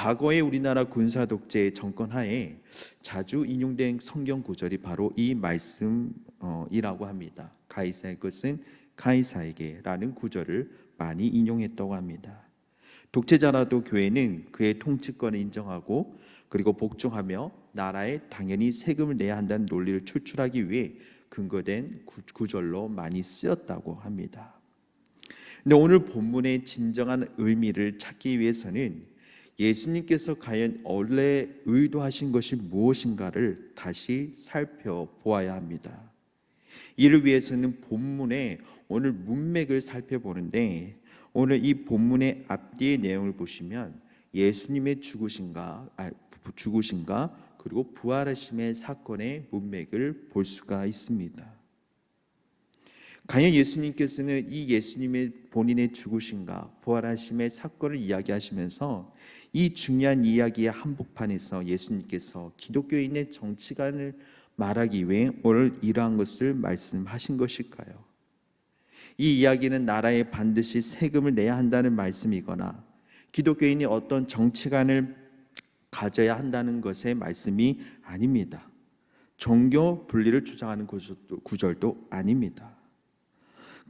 과거의 우리나라 군사 독재 정권 하에 자주 인용된 성경 구절이 바로 이 말씀이라고 합니다. 가이사의 것은 가이사에게라는 구절을 많이 인용했다고 합니다. 독재자라도 교회는 그의 통치권을 인정하고 그리고 복종하며 나라에 당연히 세금을 내야 한다는 논리를 추출하기 위해 근거된 구절로 많이 쓰였다고 합니다. 근데 오늘 본문의 진정한 의미를 찾기 위해서는 예수님께서 과연 원래 의도하신 것이 무엇인가를 다시 살펴보아야 합니다. 이를 위해서는 본문의 오늘 문맥을 살펴보는데, 오늘 이 본문의 앞뒤의 내용을 보시면 예수님의 죽으신가 그리고 부활하심의 사건의 문맥을 볼 수가 있습니다. 과연 예수님께서는 이 예수님의 본인의 죽으심과 부활하심의 사건을 이야기하시면서 이 중요한 이야기의 한복판에서 예수님께서 기독교인의 정치관을 말하기 위해 오늘 이러한 것을 말씀하신 것일까요? 이 이야기는 나라에 반드시 세금을 내야 한다는 말씀이거나 기독교인이 어떤 정치관을 가져야 한다는 것의 말씀이 아닙니다. 종교 분리를 주장하는 구절도 아닙니다.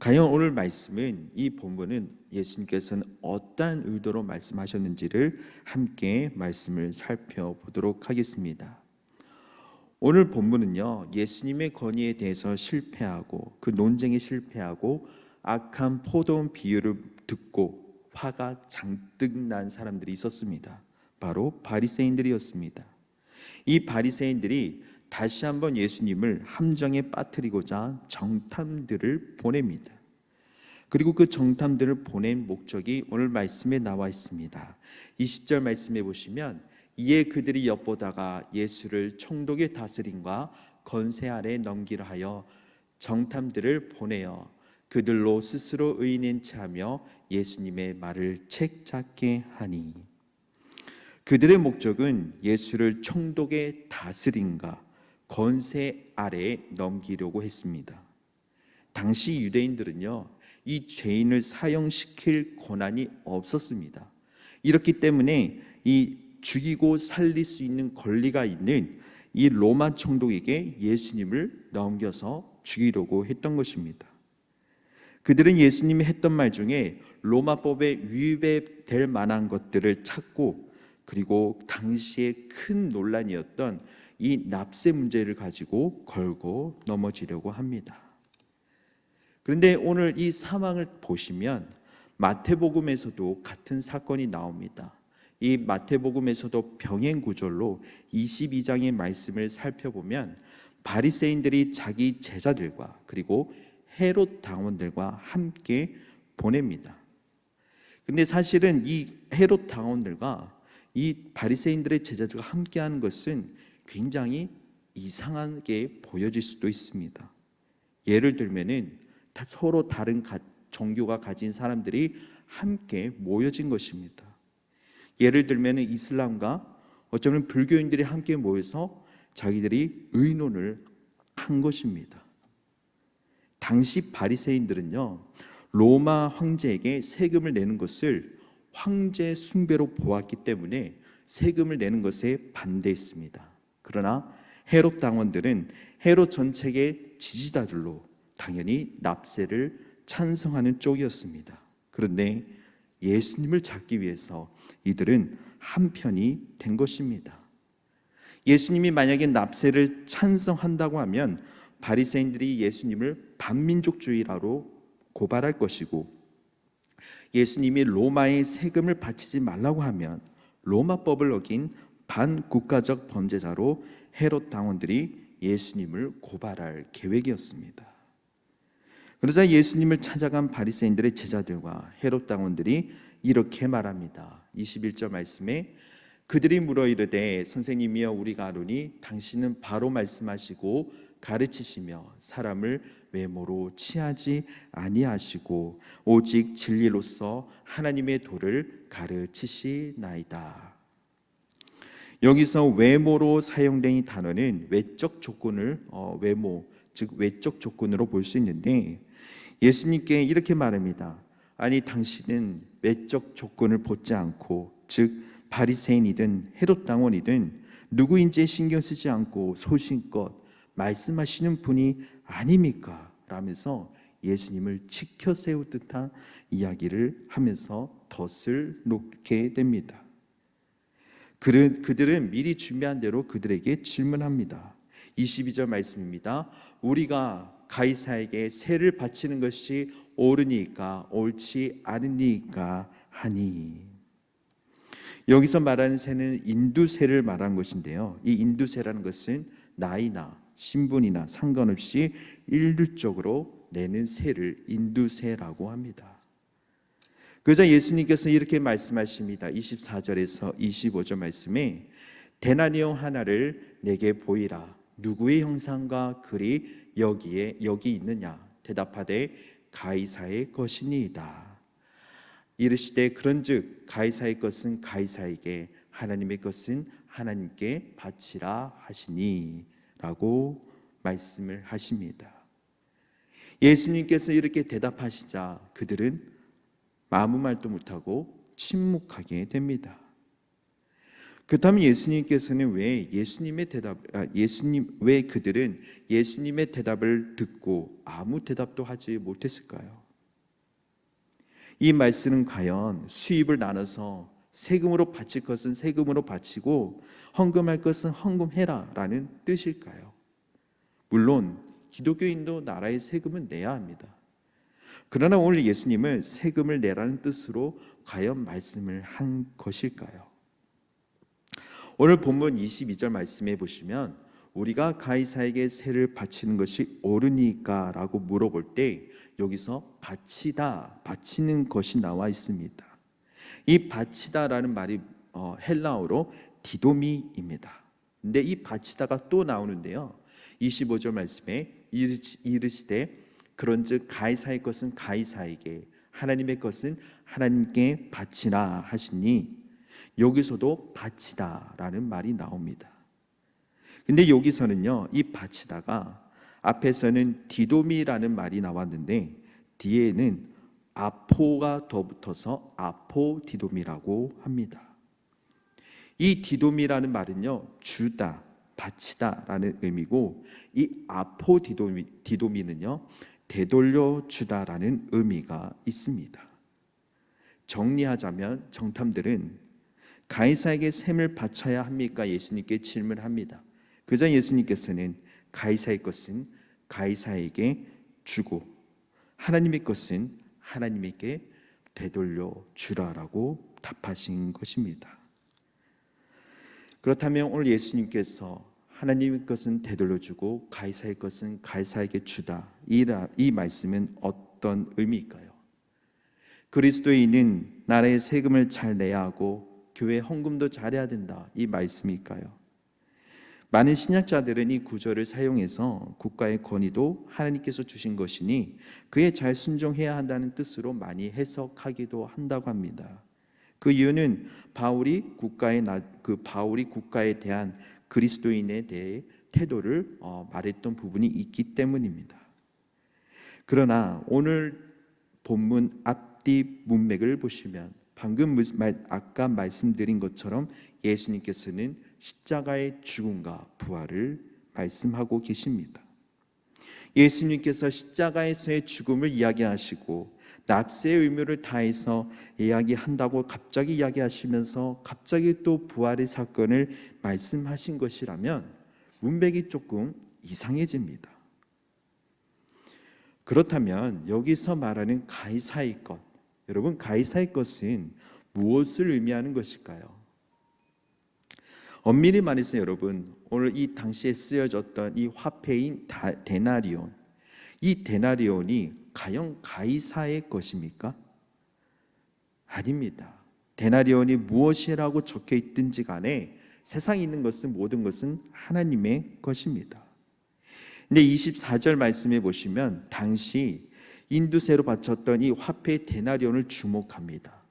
과연 오늘 말씀은, 이 본문은 예수님께서는 어떠한 의도로 말씀하셨는지를 함께 말씀을 살펴보도록 하겠습니다. 오늘 본문은요, 예수님의 권위에 대해서 실패하고 그 논쟁에 실패하고 악한 포도원 비유를 듣고 화가 잔뜩 난 사람들이 있었습니다. 바로 바리새인들이었습니다. 이 바리새인들이 다시 한번 예수님을 함정에 빠뜨리고자 정탐들을 보냅니다. 그리고 그 정탐들을 보낸 목적이 오늘 말씀에 나와 있습니다. 20절 말씀해 보시면, 이에 그들이 엿보다가 예수를 총독의 다스림과 건세 아래 넘기려 하여 정탐들을 보내어 그들로 스스로 의인인 체하며 예수님의 말을 책잡게 하니, 그들의 목적은 예수를 총독의 다스림과 건세 아래에 넘기려고 했습니다. 당시 유대인들은요, 이 죄인을 사형시킬 권한이 없었습니다. 이렇기 때문에 이 죽이고 살릴 수 있는 권리가 있는 이 로마 총독에게 예수님을 넘겨서 죽이려고 했던 것입니다. 그들은 예수님이 했던 말 중에 로마법에 위배될 만한 것들을 찾고, 그리고 당시에 큰 논란이었던 이 납세 문제를 가지고 걸고 넘어지려고 합니다. 그런데 오늘 이 상황을 보시면 마태복음에서도 같은 사건이 나옵니다. 이 마태복음에서도 병행 구절로 22장의 말씀을 살펴보면 바리새인들이 자기 제자들과 그리고 헤롯 당원들과 함께 보냅니다. 근데 사실은 이 헤롯 당원들과 이 바리새인들의 제자들과 함께하는 것은 굉장히 이상하게 보여질 수도 있습니다. 예를 들면은 서로 다른 종교가 가진 사람들이 함께 모여진 것입니다. 예를 들면 이슬람과 어쩌면 불교인들이 함께 모여서 자기들이 의논을 한 것입니다. 당시 바리새인들은요, 로마 황제에게 세금을 내는 것을 황제 숭배로 보았기 때문에 세금을 내는 것에 반대했습니다. 그러나 헤롯 당원들은 헤롯 전체의 지지자들로 당연히 납세를 찬성하는 쪽이었습니다. 그런데 예수님을 찾기 위해서 이들은 한편이 된 것입니다. 예수님이 만약에 납세를 찬성한다고 하면 바리새인들이 예수님을 반민족주의라로 고발할 것이고, 예수님이 로마의 세금을 바치지 말라고 하면 로마법을 어긴 반국가적 범죄자로 헤롯 당원들이 예수님을 고발할 계획이었습니다. 그러자 예수님을 찾아간 바리새인들의 제자들과 헤롯 당원들이 이렇게 말합니다. 21절 말씀에 그들이 물어 이르되 선생님이여 우리가 아노니 당신은 바로 말씀하시고 가르치시며 사람을 외모로 취하지 아니하시고 오직 진리로서 하나님의 도를 가르치시나이다. 여기서 외모로 사용된 이 단어는 외적 조건을 외모, 즉 외적 조건으로 볼 수 있는데, 예수님께 이렇게 말합니다. 아니 당신은 외적 조건을 보지 않고, 즉 바리새인이든 헤롯 당원이든 누구인지 신경 쓰지 않고 소신껏 말씀하시는 분이 아닙니까? 라면서 예수님을 치켜 세울 듯한 이야기를 하면서 덫을 놓게 됩니다. 그들은 미리 준비한 대로 그들에게 질문합니다. 22절 말씀입니다. 우리가 가이사에게 세를 바치는 것이 옳으니까 옳지 않으니까 하니. 여기서 말하는 세는 인두세를 말한 것인데요. 이 인두세라는 것은 나이나 신분이나 상관없이 일률적으로 내는 세를 인두세라고 합니다. 그러자 예수님께서 이렇게 말씀하십니다. 24절에서 25절 말씀에 데나리온 하나를 내게 보이라. 누구의 형상과 글이 여기 있느냐? 대답하되 가이사의 것이니이다. 이르시되 그런즉 가이사의 것은 가이사에게, 하나님의 것은 하나님께 바치라 하시니 라고 말씀을 하십니다. 예수님께서 이렇게 대답하시자 그들은 아무 말도 못하고 침묵하게 됩니다. 그렇다면 예수님께서는 왜 그들은 예수님의 대답을 듣고 아무 대답도 하지 못했을까요? 이 말씀은 과연 수입을 나눠서 세금으로 바칠 것은 세금으로 바치고 헌금할 것은 헌금해라 라는 뜻일까요? 물론 기독교인도 나라의 세금은 내야 합니다. 그러나 오늘 예수님은 세금을 내라는 뜻으로 과연 말씀을 한 것일까요? 오늘 본문 22절 말씀해 보시면 우리가 가이사에게 세를 바치는 것이 옳으니까 라고 물어볼 때 여기서 바치다, 바치는 것이 나와 있습니다. 이 바치다라는 말이 헬라어로 디도미입니다. 근데 이 바치다가 또 나오는데요. 25절 말씀에 이르시되 그런즉 가이사의 것은 가이사에게, 하나님의 것은 하나님께 바치라 하시니, 여기서도 바치다라는 말이 나옵니다. 근데 여기서는요, 이 바치다가 앞에서는 디도미라는 말이 나왔는데 뒤에는 아포가 더 붙어서 아포디도미라고 합니다. 이 디도미라는 말은요, 주다, 바치다라는 의미고, 이 아포디도미는요, 되돌려 주다라는 의미가 있습니다. 정리하자면 정탐들은 가이사에게 셈을 바쳐야 합니까? 예수님께 질문합니다. 그러자 예수님께서는 가이사의 것은 가이사에게 주고 하나님의 것은 하나님에게 되돌려 주라라고 답하신 것입니다. 그렇다면 오늘 예수님께서 하나님의 것은 되돌려 주고 가이사의 것은 가이사에게 주다, 이 말씀은 어떤 의미일까요? 그리스도인은 나라의 세금을 잘 내야 하고 교회 헌금도 잘해야 된다, 이 말씀일까요? 많은 신약자들은 이 구절을 사용해서 국가의 권위도 하나님께서 주신 것이니 그에 잘 순종해야 한다는 뜻으로 많이 해석하기도 한다고 합니다. 그 이유는 바울이 국가에 대한 그리스도인에 대해 태도를 말했던 부분이 있기 때문입니다. 그러나 오늘 본문 앞뒤 문맥을 보시면 방금 아까 말씀드린 것처럼 예수님께서는 십자가의 죽음과 부활을 말씀하고 계십니다. 예수님께서 십자가에서의 죽음을 이야기하시고 납세의 의무를 다해서 이야기한다고 갑자기 이야기하시면서 갑자기 또 부활의 사건을 말씀하신 것이라면 문맥이 조금 이상해집니다. 그렇다면 여기서 말하는 가이사의 것, 여러분 가이사의 것은 무엇을 의미하는 것일까요? 엄밀히 말해서 여러분, 오늘 이 당시에 쓰여졌던 이 화폐인 데나리온, 이 데나리온이 과연 가이사의 것입니까? 아닙니다. 데나리온이 무엇이라고 적혀 있든지 간에 세상에 있는 것은 모든 것은 하나님의 것입니다. 근데 24절 말씀해 보시면 당시 인두세로 바쳤던 이 화폐 데나리온을 주목합니다.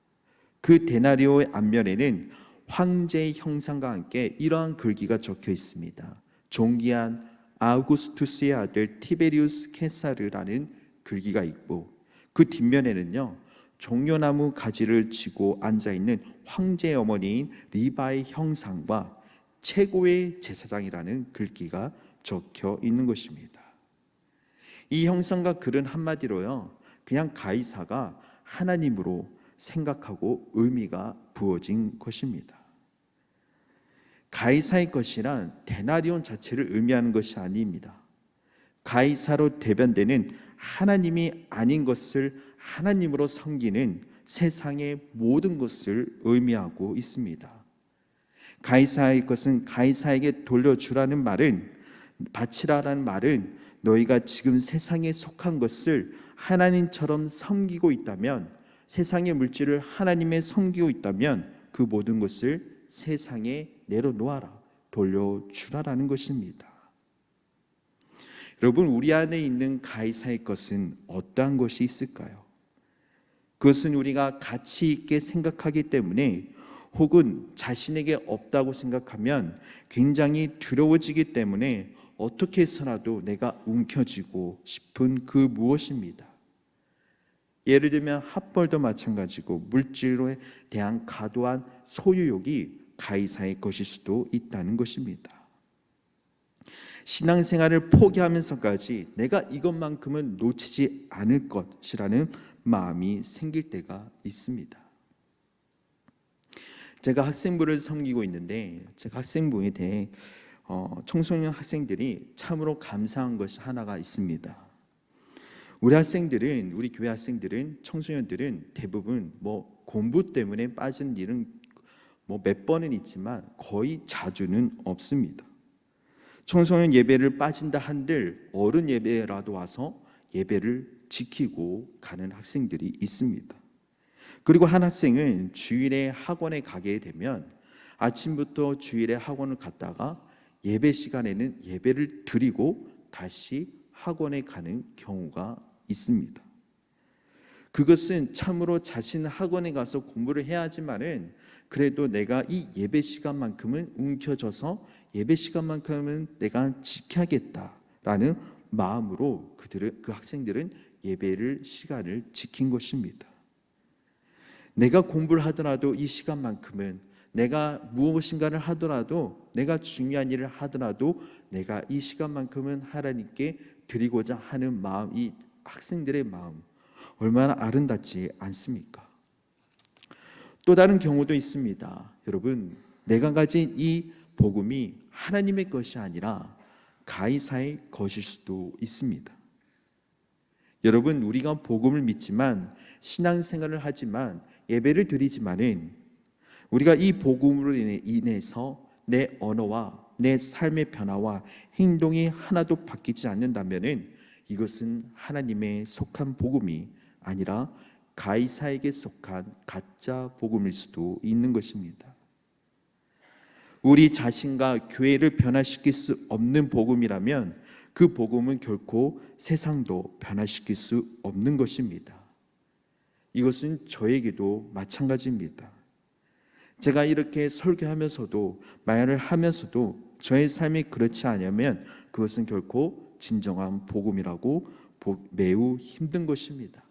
그 데나리온의 앞면에는 황제의 형상과 함께 이러한 글귀가 적혀 있습니다. 존귀한 아우구스투스의 아들 티베리우스 케사르라는 글귀가 있고 그 뒷면에는요, 종려나무 가지를 쥐고 앉아있는 황제의 어머니인 리바의 형상과 최고의 제사장이라는 글귀가 적혀 있는 것입니다. 이 형상과 글은 한마디로요, 그냥 가이사가 하나님으로 생각하고 의미가 부어진 것입니다. 가이사의 것이란 데나리온 자체를 의미하는 것이 아닙니다. 가이사로 대변되는 하나님이 아닌 것을 하나님으로 섬기는 세상의 모든 것을 의미하고 있습니다. 가이사의 것은 가이사에게 돌려주라는 말은, 바치라라는 말은 너희가 지금 세상에 속한 것을 하나님처럼 섬기고 있다면, 세상의 물질을 하나님에 섬기고 있다면 그 모든 것을 세상에 내려놓아라, 돌려주라라는 것입니다. 여러분, 우리 안에 있는 가이사의 것은 어떠한 것이 있을까요? 그것은 우리가 가치 있게 생각하기 때문에, 혹은 자신에게 없다고 생각하면 굉장히 두려워지기 때문에 어떻게 해서라도 내가 움켜쥐고 싶은 그 무엇입니다. 예를 들면 핫벌도 마찬가지고 물질에 대한 과도한 소유욕이 가이사의 것일 수도 있다는 것입니다. 신앙생활을 포기하면서까지 내가 이것만큼은 놓치지 않을 것이라는 마음이 생길 때가 있습니다. 제가 학생부를 섬기고 있는데, 제가 학생부에 대해 청소년 학생들이 참으로 감사한 것이 하나가 있습니다. 우리 학생들은, 우리 교회 학생들은, 청소년들은 대부분 공부 때문에 빠진 일은 몇 번은 있지만 거의 자주는 없습니다. 청소년 예배를 빠진다 한들 어른 예배라도 와서 예배를 지키고 가는 학생들이 있습니다. 그리고 한 학생은 주일에 학원에 가게 되면 아침부터 주일에 학원을 갔다가 예배 시간에는 예배를 드리고 다시 학원에 가는 경우가 있습니다. 그것은 참으로 자신 학원에 가서 공부를 해야 하지만은 그래도 내가 이 예배 시간만큼은 움켜져서 예배 시간만큼은 내가 지켜야겠다라는 마음으로 그 학생들은 예배를 시간을 지킨 것입니다. 내가 공부를 하더라도 이 시간만큼은, 내가 무엇인가를 하더라도, 내가 중요한 일을 하더라도 내가 이 시간만큼은 하나님께 드리고자 하는 마음, 이 학생들의 마음 얼마나 아름답지 않습니까? 또 다른 경우도 있습니다. 여러분, 내가 가진 이 복음이 하나님의 것이 아니라 가이사의 것일 수도 있습니다. 여러분, 우리가 복음을 믿지만, 신앙생활을 하지만, 예배를 드리지만은 우리가 이 복음으로 인해서 내 언어와 내 삶의 변화와 행동이 하나도 바뀌지 않는다면은 이것은 하나님의 속한 복음이 아니라 가이사에게 속한 가짜 복음일 수도 있는 것입니다. 우리 자신과 교회를 변화시킬 수 없는 복음이라면 그 복음은 결코 세상도 변화시킬 수 없는 것입니다. 이것은 저에게도 마찬가지입니다. 제가 이렇게 설교하면서도, 말을 하면서도 저의 삶이 그렇지 않으면 그것은 결코 진정한 복음이라고 매우 힘든 것입니다.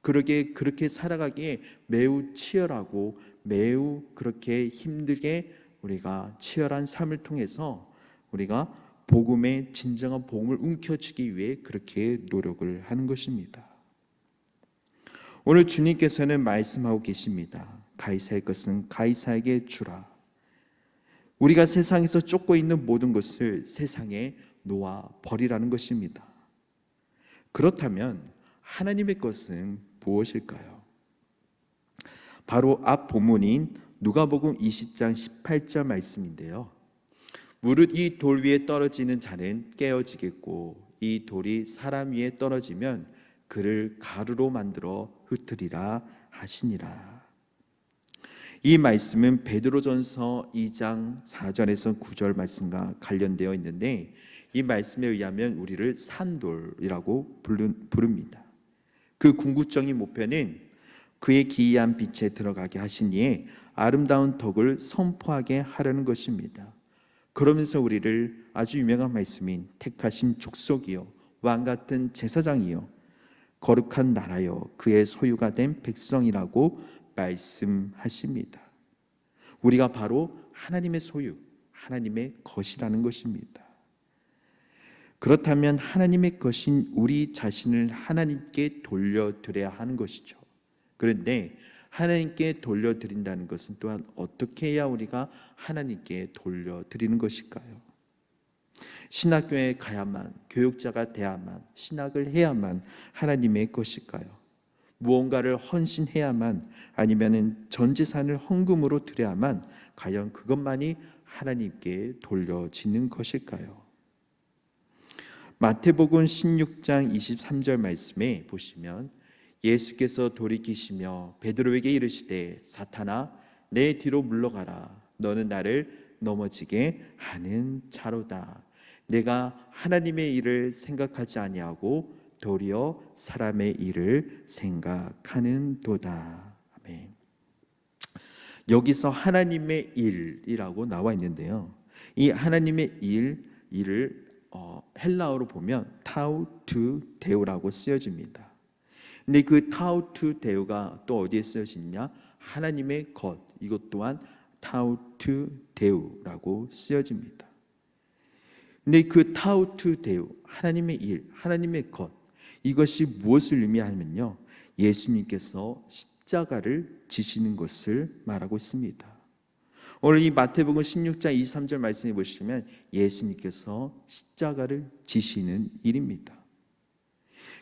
그렇게 살아가기에 매우 치열하고 매우 그렇게 힘들게 우리가 치열한 삶을 통해서 우리가 복음의 진정한 복음을 움켜쥐기 위해 그렇게 노력을 하는 것입니다. 오늘 주님께서는 말씀하고 계십니다. 가이사의 것은 가이사에게 주라. 우리가 세상에서 쫓고 있는 모든 것을 세상에 놓아 버리라는 것입니다. 그렇다면 하나님의 것은 무엇일까요? 바로 앞 본문인 누가복음 20장 18절 말씀인데요. 무릇 이 돌 위에 떨어지는 자는 깨어지겠고 이 돌이 사람 위에 떨어지면 그를 가루로 만들어 흩으리라 하시니라. 이 말씀은 베드로전서 2장 4절에서 9절 말씀과 관련되어 있는데, 이 말씀에 의하면 우리를 산돌이라고 부릅니다. 그 궁극적인 목표는 그의 기이한 빛에 들어가게 하시니에 아름다운 덕을 선포하게 하려는 것입니다. 그러면서 우리를 아주 유명한 말씀인 택하신 족속이요 왕 같은 제사장이요 거룩한 나라여 그의 소유가 된 백성이라고 말씀하십니다. 우리가 바로 하나님의 소유, 하나님의 것이라는 것입니다. 그렇다면 하나님의 것인 우리 자신을 하나님께 돌려드려야 하는 것이죠. 그런데 하나님께 돌려드린다는 것은 또한 어떻게 해야 우리가 하나님께 돌려드리는 것일까요? 신학교에 가야만, 교육자가 돼야만, 신학을 해야만 하나님의 것일까요? 무언가를 헌신해야만, 아니면 전 재산을 헌금으로 드려야만 과연 그것만이 하나님께 돌려지는 것일까요? 마태복음 16장 23절 말씀에 보시면 예수께서 돌이키시며 베드로에게 이르시되 사탄아 내 뒤로 물러가라. 너는 나를 넘어지게 하는 자로다. 내가 하나님의 일을 생각하지 아니하고 도리어 사람의 일을 생각하는도다. 아멘. 여기서 하나님의 일이라고 나와 있는데요, 이 하나님의 일을 헬라어로 보면 타우투 데우라고 쓰여집니다. 근데 그 타우투 데우가 또 어디에 쓰여지냐? 하나님의 것, 이것 또한 타우투 데우라고 쓰여집니다. 근데 그 타우투 데우, 하나님의 일, 하나님의 것, 이것이 무엇을 의미하면요, 예수님께서 십자가를 지시는 것을 말하고 있습니다. 오늘 이 마태복음 16장 23절 말씀해 보시면 예수님께서 십자가를 지시는 일입니다.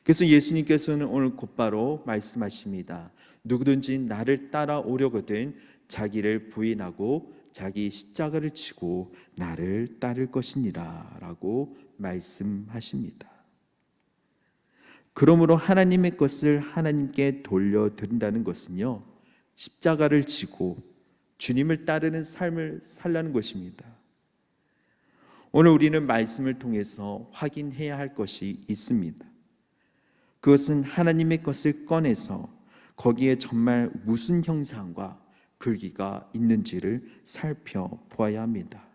그래서 예수님께서는 오늘 곧바로 말씀하십니다. 누구든지 나를 따라오려거든 자기를 부인하고 자기 십자가를 지고 나를 따를 것이니라 라고 말씀하십니다. 그러므로 하나님의 것을 하나님께 돌려드린다는 것은요, 십자가를 지고 주님을 따르는 삶을 살라는 것입니다. 오늘 우리는 말씀을 통해서 확인해야 할 것이 있습니다. 그것은 하나님의 것을 꺼내서 거기에 정말 무슨 형상과 글귀가 있는지를 살펴보아야 합니다.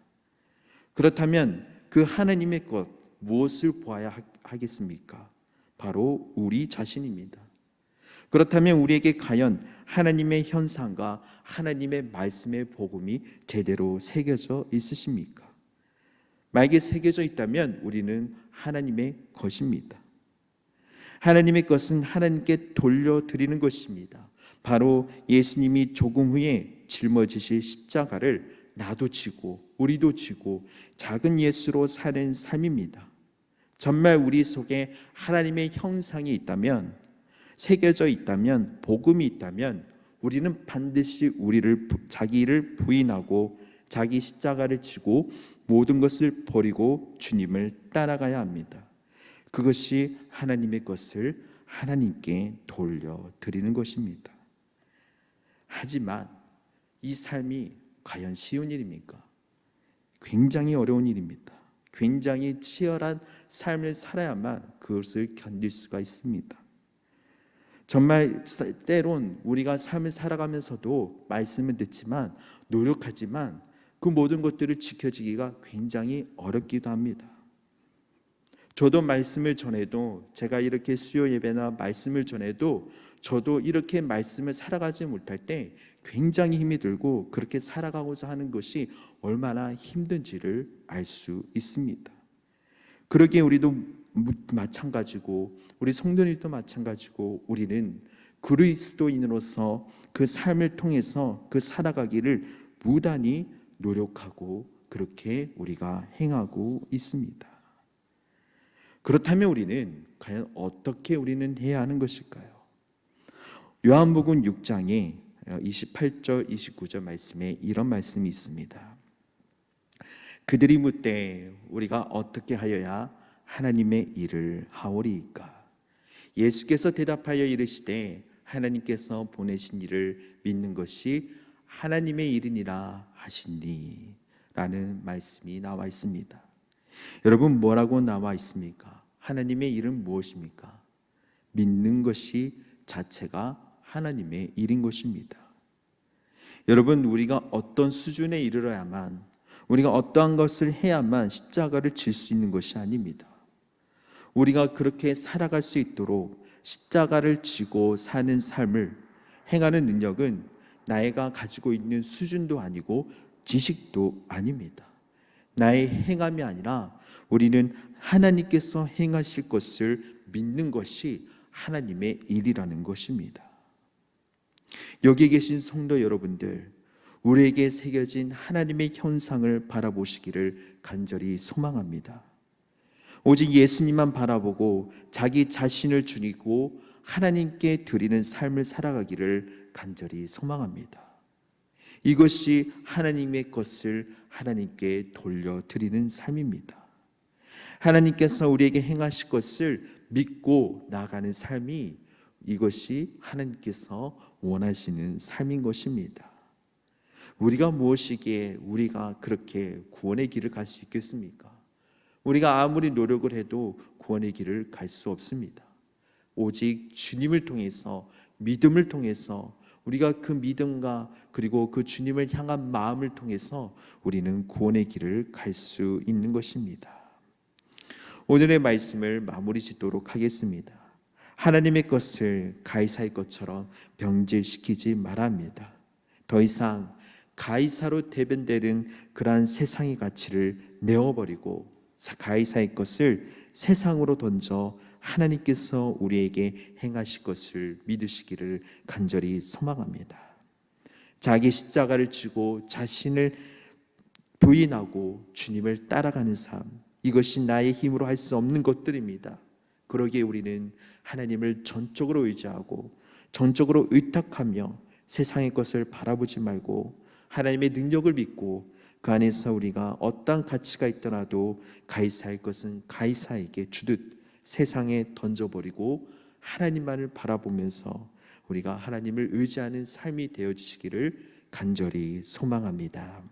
그렇다면 그 하나님의 것, 무엇을 보아야 하겠습니까? 바로 우리 자신입니다. 그렇다면 우리에게 과연 하나님의 현상과 하나님의 말씀의 복음이 제대로 새겨져 있으십니까? 만약에 새겨져 있다면 우리는 하나님의 것입니다. 하나님의 것은 하나님께 돌려드리는 것입니다. 바로 예수님이 조금 후에 짊어지실 십자가를 나도 지고 우리도 지고 작은 예수로 사는 삶입니다. 정말 우리 속에 하나님의 형상이 있다면, 새겨져 있다면, 복음이 있다면 우리는 반드시 자기를 부인하고 자기 십자가를 지고 모든 것을 버리고 주님을 따라가야 합니다. 그것이 하나님의 것을 하나님께 돌려드리는 것입니다. 하지만 이 삶이 과연 쉬운 일입니까? 굉장히 어려운 일입니다. 굉장히 치열한 삶을 살아야만 그것을 견딜 수가 있습니다. 정말 때론 우리가 삶을 살아가면서도 말씀을 듣지만, 노력하지만 그 모든 것들을 지켜지기가 굉장히 어렵기도 합니다. 저도 말씀을 전해도, 제가 이렇게 수요 예배나 말씀을 전해도 저도 이렇게 말씀을 살아가지 못할 때 굉장히 힘이 들고, 그렇게 살아가고자 하는 것이 얼마나 힘든지를 알 수 있습니다. 그러기에 우리도 마찬가지고, 우리 성도님도 마찬가지고, 우리는 그리스도인으로서 그 삶을 통해서 그 살아가기를 무단히 노력하고 그렇게 우리가 행하고 있습니다. 그렇다면 우리는 과연 어떻게 우리는 해야 하는 것일까요? 요한복음 6장에 28절 29절 말씀에 이런 말씀이 있습니다. 그들이 묻되 우리가 어떻게 하여야 하나님의 일을 하오리이까? 예수께서 대답하여 이르시되 하나님께서 보내신 일을 믿는 것이 하나님의 일이니라 하시니 라는 말씀이 나와 있습니다. 여러분, 뭐라고 나와 있습니까? 하나님의 일은 무엇입니까? 믿는 것이 자체가 하나님의 일인 것입니다. 여러분, 우리가 어떤 수준에 이르러야만, 우리가 어떠한 것을 해야만 십자가를 질 수 있는 것이 아닙니다. 우리가 그렇게 살아갈 수 있도록 십자가를 지고 사는 삶을 행하는 능력은 나이가 가지고 있는 수준도 아니고 지식도 아닙니다. 나의 행함이 아니라 우리는 하나님께서 행하실 것을 믿는 것이 하나님의 일이라는 것입니다. 여기 계신 성도 여러분들, 우리에게 새겨진 하나님의 형상을 바라보시기를 간절히 소망합니다. 오직 예수님만 바라보고 자기 자신을 죽이고 하나님께 드리는 삶을 살아가기를 간절히 소망합니다. 이것이 하나님의 것을 하나님께 돌려드리는 삶입니다. 하나님께서 우리에게 행하실 것을 믿고 나가는 삶이, 이것이 하나님께서 원하시는 삶인 것입니다. 우리가 무엇이기에 우리가 그렇게 구원의 길을 갈 수 있겠습니까? 우리가 아무리 노력을 해도 구원의 길을 갈 수 없습니다. 오직 주님을 통해서, 믿음을 통해서, 우리가 그 믿음과 그리고 그 주님을 향한 마음을 통해서 우리는 구원의 길을 갈 수 있는 것입니다. 오늘의 말씀을 마무리 짓도록 하겠습니다. 하나님의 것을 가이사의 것처럼 병제시키지 말아야 합니다. 더 이상 가이사로 대변되는 그러한 세상의 가치를 내어버리고 가이사의 것을 세상으로 던져 하나님께서 우리에게 행하실 것을 믿으시기를 간절히 소망합니다. 자기 십자가를 지고 자신을 부인하고 주님을 따라가는 삶, 이것이 나의 힘으로 할 수 없는 것들입니다. 그러기에 우리는 하나님을 전적으로 의지하고 전적으로 의탁하며 세상의 것을 바라보지 말고 하나님의 능력을 믿고 그 안에서 우리가 어떠한 가치가 있더라도 가이사의 것은 가이사에게 주듯 세상에 던져버리고 하나님만을 바라보면서 우리가 하나님을 의지하는 삶이 되어지시기를 간절히 소망합니다.